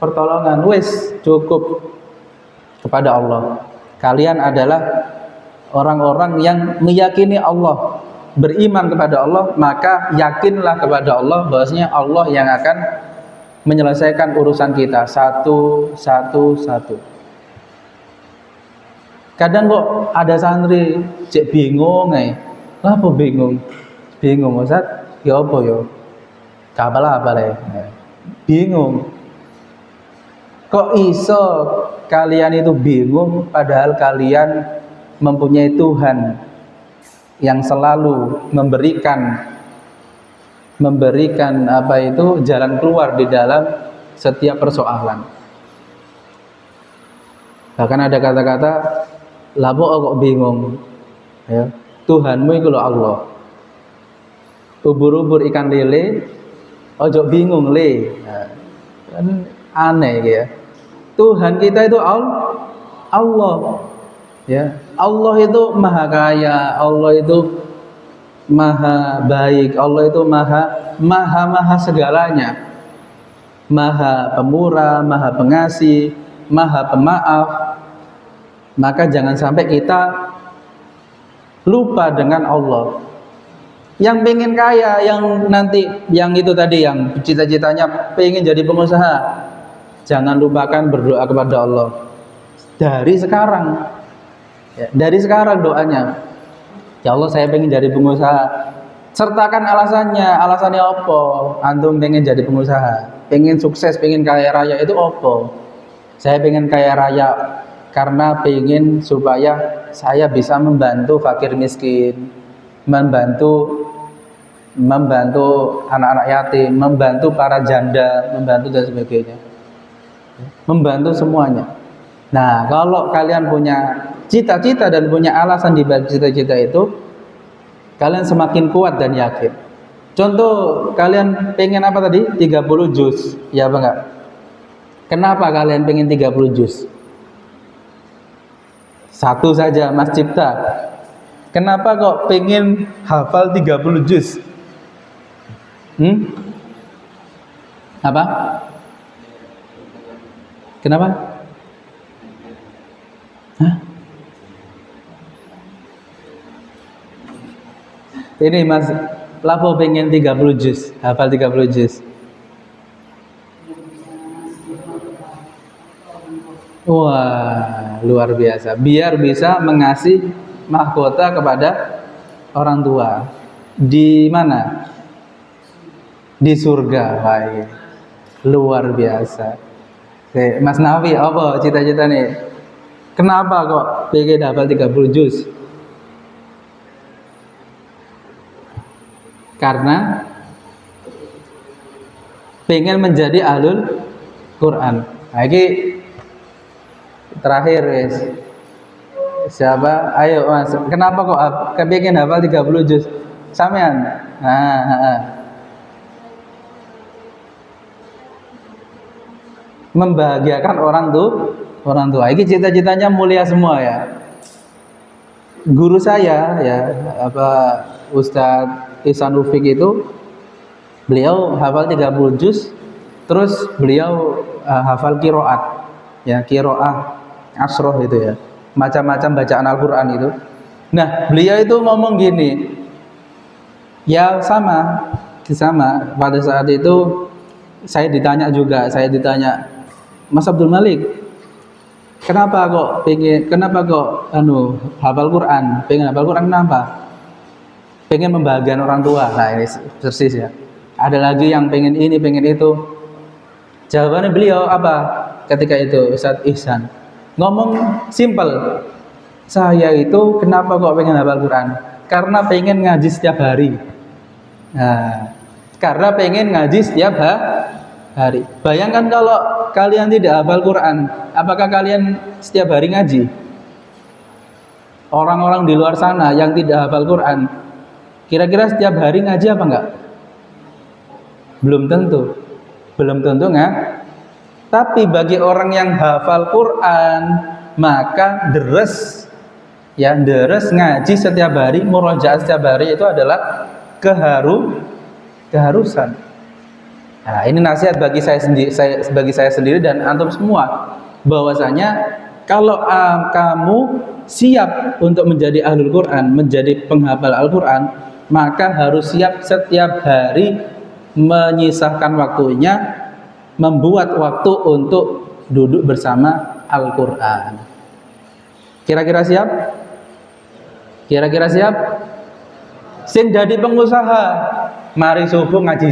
pertolongan. Wis, cukup kepada Allah. Kalian adalah orang-orang yang meyakini Allah, beriman kepada Allah, maka yakinlah kepada Allah bahwasanya Allah yang akan menyelesaikan urusan kita satu. Kadang kok ada santri cek bingung lah apa bingung Ustaz, ya apa ya? Kapalah bingung. Kok iso kalian itu bingung padahal kalian mempunyai Tuhan yang selalu memberikan jalan keluar di dalam setiap persoalan. Bahkan ada kata-kata lapo kok bingung ya, Tuhanmu itu loh Allah. Ubur-ubur ikan lele ojo bingung le. Nah, kan aneh ya. Tuhan kita itu Allah ya. Allah itu maha kaya, Allah itu maha baik, Allah itu maha segalanya, maha pemurah, maha pengasih, maha pemaaf. Maka jangan sampai kita lupa dengan Allah. Yang pengen kaya, yang itu tadi, yang cita-citanya pengen jadi pengusaha, jangan lupakan berdoa kepada Allah dari sekarang. Ya, dari sekarang doanya, ya Allah saya pengen jadi pengusaha. Sertakan alasannya apa? Antum pengen jadi pengusaha, pengen sukses, pengen kaya raya itu apa? Saya pengen kaya raya karena pengen supaya saya bisa membantu fakir miskin, membantu anak-anak yatim, membantu para janda, membantu dan sebagainya, membantu semuanya. Nah, kalau kalian punya cita-cita dan punya alasan di balik cita-cita itu, kalian semakin kuat dan yakin. Contoh, kalian pengen apa tadi? 30 juz, ya apa enggak? Kenapa kalian pengen 30 juz? Satu saja, Mas Cipta. Kenapa kok pengen hafal 30 juz? Apa? Kenapa? Hah? Ini Mas, lapo pengen 30 juz, hafal 30 juz. Wah, luar biasa. Biar bisa mengasih mahkota kepada orang tua. Di mana? Di surga. Baik. Luar biasa. Oke, Mas Nafi, apa cita-cita nih? Kenapa kok pengen hafal 30 juz? Karena pengen menjadi ahlul Quran. Nah, ini terakhir guys. Siapa? Ayo Mas. Kenapa kok pengen hafal 30 juz? Sampean. Membahagiakan orang tua. Ini cita-citanya mulia semua ya. Guru saya ya, Ustadz Ihsan Rufik itu, beliau hafal 30 juz Terus beliau hafal kiroat, ya kiroah asroh itu ya, macam-macam bacaan Al-Quran itu. Nah beliau itu ngomong gini, ya sama pada saat itu saya ditanya Mas Abdul Malik, kenapa kok hafal Quran? Pengen hafal Quran kenapa? Pengen membahagiakan orang tua. Nah ini persis ya. Ada lagi yang pengen ini, pengen itu. Jawabannya beliau apa ketika itu, Ustadz Ihsan? Ngomong simple. Saya itu kenapa kok pengen hafal Quran? Karena pengen ngaji setiap hari. Nah, karena pengen ngaji setiap hari. Bayangkan kalau kalian tidak hafal Quran, apakah kalian setiap hari ngaji? Orang-orang di luar sana yang tidak hafal Quran, kira-kira setiap hari ngaji apa enggak? Belum tentu enggak. Tapi bagi orang yang hafal Quran, maka deres ngaji setiap hari, murojaah setiap hari itu adalah keharusan. Nah, ini nasihat bagi saya sendiri dan antum semua, bahwasanya kalau kamu siap untuk menjadi ahlul Quran, menjadi penghafal Al-Quran, maka harus siap setiap hari menyisahkan waktunya, membuat waktu untuk duduk bersama Al-Quran. Kira-kira siap? Sing jadi pengusaha, mari subuh ngaji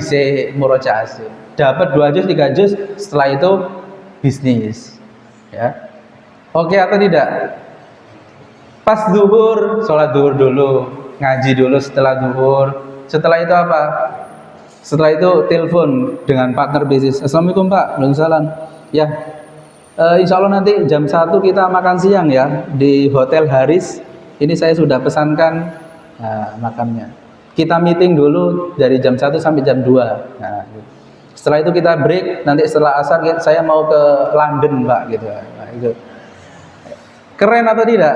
murojaah dapat 2 juz 3 juz, setelah itu bisnis ya. Oke atau tidak? Pas zuhur, sholat zuhur dulu, ngaji dulu setelah zuhur. Setelah itu apa? Setelah itu telepon dengan partner bisnis. Assalamualaikum Pak. Waalaikumsalam. Ya, insya Allah nanti jam 1 kita makan siang ya di Hotel Haris. Ini saya sudah pesankan makannya. Kita meeting dulu dari jam 1 sampai jam 2. Nah, setelah itu kita break. Nanti setelah asar saya mau ke London Pak gitu. Nah, itu. Keren atau tidak?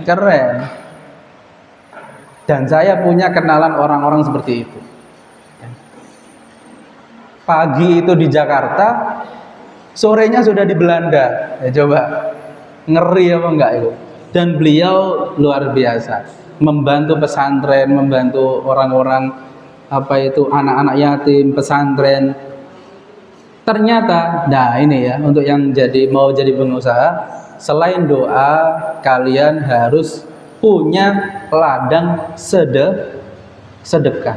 Keren. Dan saya punya kenalan orang-orang seperti itu. Pagi itu di Jakarta, sorenya sudah di Belanda. Ya coba, ngeri apa enggak itu? Dan beliau luar biasa, membantu pesantren, membantu orang-orang anak-anak yatim, pesantren. Ternyata, nah ini ya, untuk yang mau jadi pengusaha, selain doa, kalian harus punya ladang sedekah.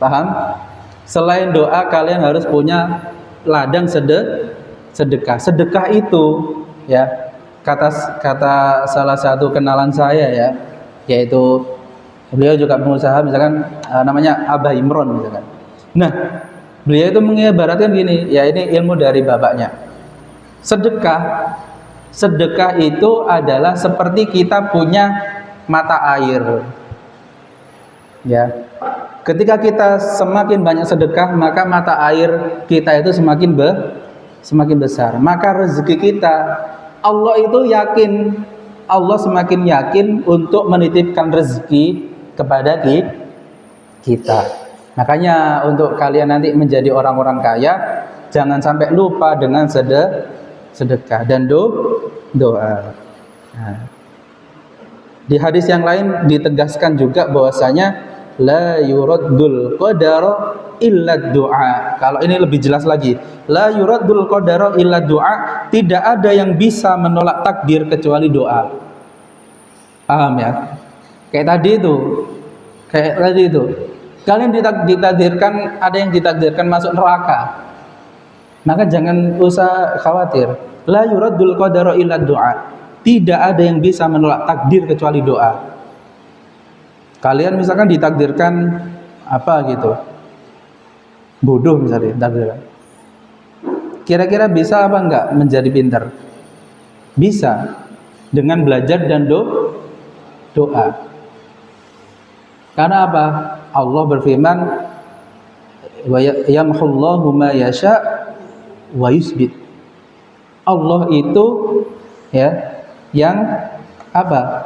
Paham? Selain doa, kalian harus punya ladang sedekah. Sedekah itu ya, kata salah satu kenalan saya ya, yaitu beliau juga pengusaha, misalkan namanya Abah Imron misalkan. Nah, beliau itu mengibaratkan gini, ya ini ilmu dari bapaknya. Sedekah itu adalah seperti kita punya mata air. Ya. Ketika kita semakin banyak sedekah, maka mata air kita itu semakin besar. Maka rezeki kita, Allah semakin yakin untuk menitipkan rezeki kepada kita. Makanya untuk kalian nanti menjadi orang-orang kaya, jangan sampai lupa dengan sedekah dan doa. Nah, di hadis yang lain ditegaskan juga bahwasanya la yuraddul qadara illa du'a. Kalau ini lebih jelas lagi, la yuraddul qadara illa du'a, tidak ada yang bisa menolak takdir kecuali doa. Paham ya? Kayak tadi itu. Kalian ditakdirkan, ada yang ditakdirkan masuk neraka, maka jangan usah khawatir. La yuraddul qadara illa du'a, tidak ada yang bisa menolak takdir kecuali doa. Kalian misalkan ditakdirkan bodoh misalnya, takdirkan. Kira-kira bisa apa enggak menjadi pintar? Bisa, dengan belajar dan doa. Karena apa? Allah berfirman, wa yamhullahu ma yasha wa yusbit. Allah itu ya yang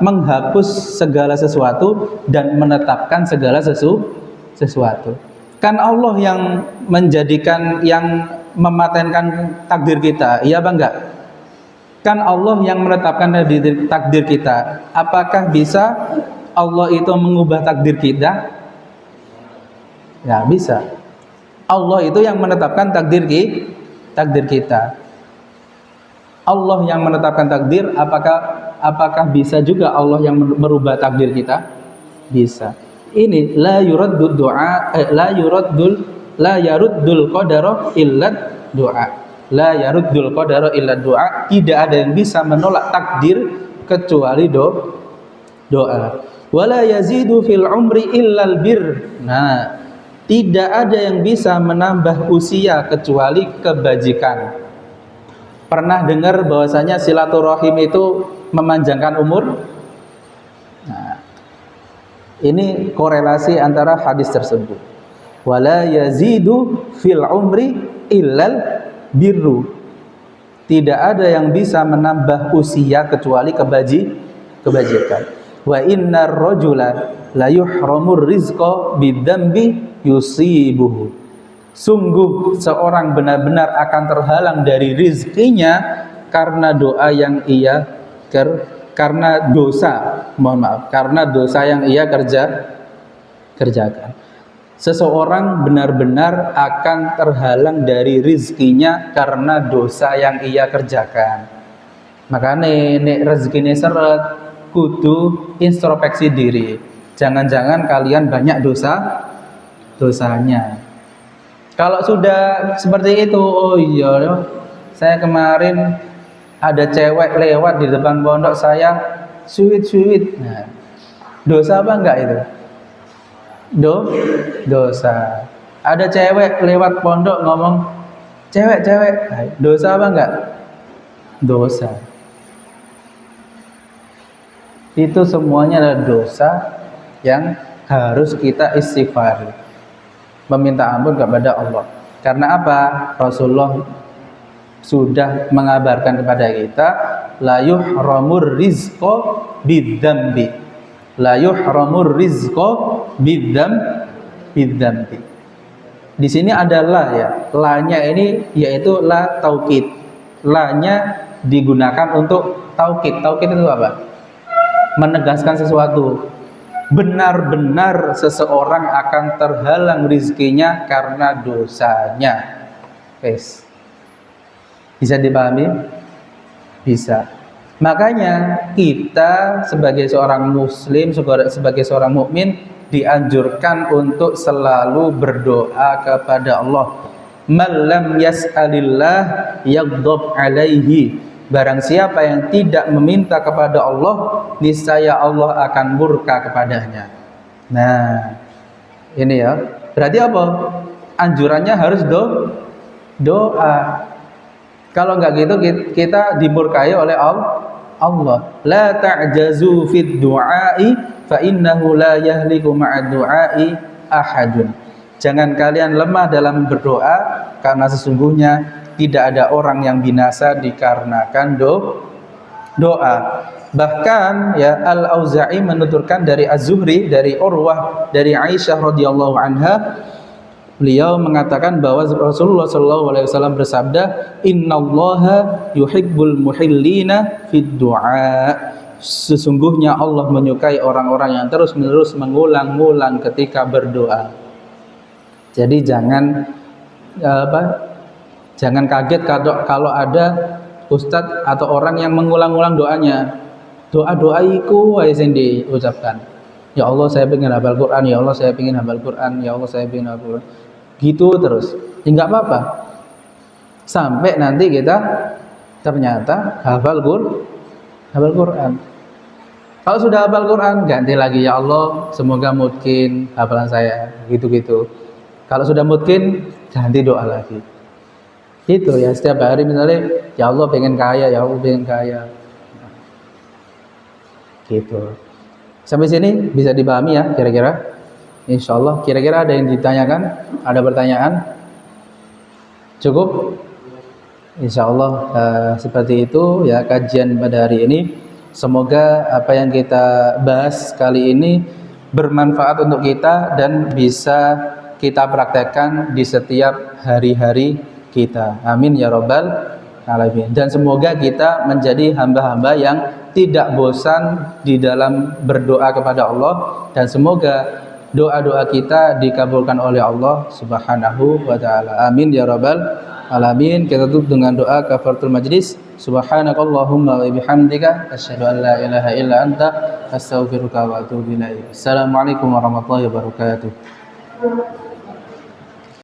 menghapus segala sesuatu dan menetapkan segala sesuatu. Kan Allah yang menjadikan, yang mematenkan takdir kita, iya apa enggak? Kan Allah yang menetapkan takdir kita. Apakah bisa Allah itu mengubah takdir kita? Ya, bisa. Allah itu yang menetapkan takdir kita. Allah yang menetapkan takdir, apakah bisa juga Allah yang merubah takdir kita? Bisa. Ini la yuraddul du'a, la yaruddul qadara illa du'a. La yaruddul qadara illa du'a. Tidak ada yang bisa menolak takdir kecuali doa. Wala yazidu fil umri illal bir. Nah, tidak ada yang bisa menambah usia kecuali kebajikan. Pernah dengar bahwasanya silaturahim itu memanjangkan umur? Nah, ini korelasi antara hadis tersebut. Wala yazidu fil umri illal birru. Tidak ada yang bisa menambah usia kecuali kebajikan. Wa innar rajula la yuhramur rizqa bidzambi yusibuhu. Sungguh seorang benar-benar akan terhalang dari rizkinya karena doa yang ia karena dosa yang ia kerjakan. Seseorang benar-benar akan terhalang dari rizkinya karena dosa yang ia kerjakan. Makanya nek rezekine seret, kudu introspeksi diri. Jangan-jangan kalian banyak dosanya. Kalau sudah seperti itu, oh iya, saya kemarin ada cewek lewat di depan pondok saya, sweet. Nah, dosa apa enggak itu? Dosa. Ada cewek lewat pondok ngomong, cewek. Nah, dosa apa enggak? Dosa. Itu semuanya adalah dosa yang harus kita istighfar, meminta ampun kepada Allah. Karena apa? Rasulullah sudah mengabarkan kepada kita, la yuhramur rizqa bidzambi. La yuhramur rizqa bidzambi. Di sini adalah ya, la-nya ini yaitu la taukid. La-nya digunakan untuk taukid. Taukid itu apa? Menegaskan sesuatu. Benar-benar seseorang akan terhalang rizkinya karena dosanya. Bisa dipahami? Bisa. Makanya kita sebagai seorang muslim, sebagai seorang mukmin dianjurkan untuk selalu berdoa kepada Allah. Man lam yas'alillah yaghdab alaihi. Barang siapa yang tidak meminta kepada Allah, niscaya Allah akan murka kepadanya. Nah, ini ya. Berarti apa? Anjurannya harus doa. Kalau enggak gitu kita dimurkai oleh Allah. La ta'jazu fid du'ai fa innahu la yahliku ma'ad du'ai ahadun. Jangan kalian lemah dalam berdoa, karena sesungguhnya tidak ada orang yang binasa dikarenakan doa. Bahkan ya Al-Auza'i menuturkan dari Az-Zuhri, dari Urwah, dari Aisyah radhiyallahu anha, beliau mengatakan bahwa Rasulullah SAW bersabda, innallaha yuhibbul muhillina fid du'a. Sesungguhnya Allah menyukai orang-orang yang terus-menerus mengulang-ulang ketika berdoa. Jadi jangan kaget kalau ada ustadz atau orang yang mengulang-ulang doanya. Doa-doaiku aja yang diucapkan. Ya Allah saya pengen hafal Quran, ya Allah saya pengen hafal Quran, ya Allah saya pengen hafal Quran. Gitu terus. Ya enggak apa-apa. Sampai nanti kita ternyata hafal Quran. Kalau sudah hafal Quran, ganti lagi, ya Allah semoga mungkin hafalan saya gitu-gitu. Kalau sudah mungkin, ganti doa lagi. Itu ya, setiap hari misalnya, ya Allah pengen kaya, ya Allah pengen kaya. Gitu. Sampai sini bisa dipahami ya kira-kira? Insyaallah. Kira-kira ada yang ditanyakan? Ada pertanyaan? Cukup? Insyaallah seperti itu ya kajian pada hari ini. Semoga apa yang kita bahas kali ini bermanfaat untuk kita dan bisa kita praktekkan di setiap hari-hari kita. Amin ya rabbal alamin. Dan semoga kita menjadi hamba-hamba yang tidak bosan di dalam berdoa kepada Allah, dan semoga doa-doa kita dikabulkan oleh Allah Subhanahu wa taala. Amin ya rabbal alamin. Kita tutup dengan doa kafaratul majlis. Subhanakallahumma wa bihamdika asyhadu an la ilaha illa anta astaghfiruka wa atubu ilaik. Assalamualaikum warahmatullahi wabarakatuh.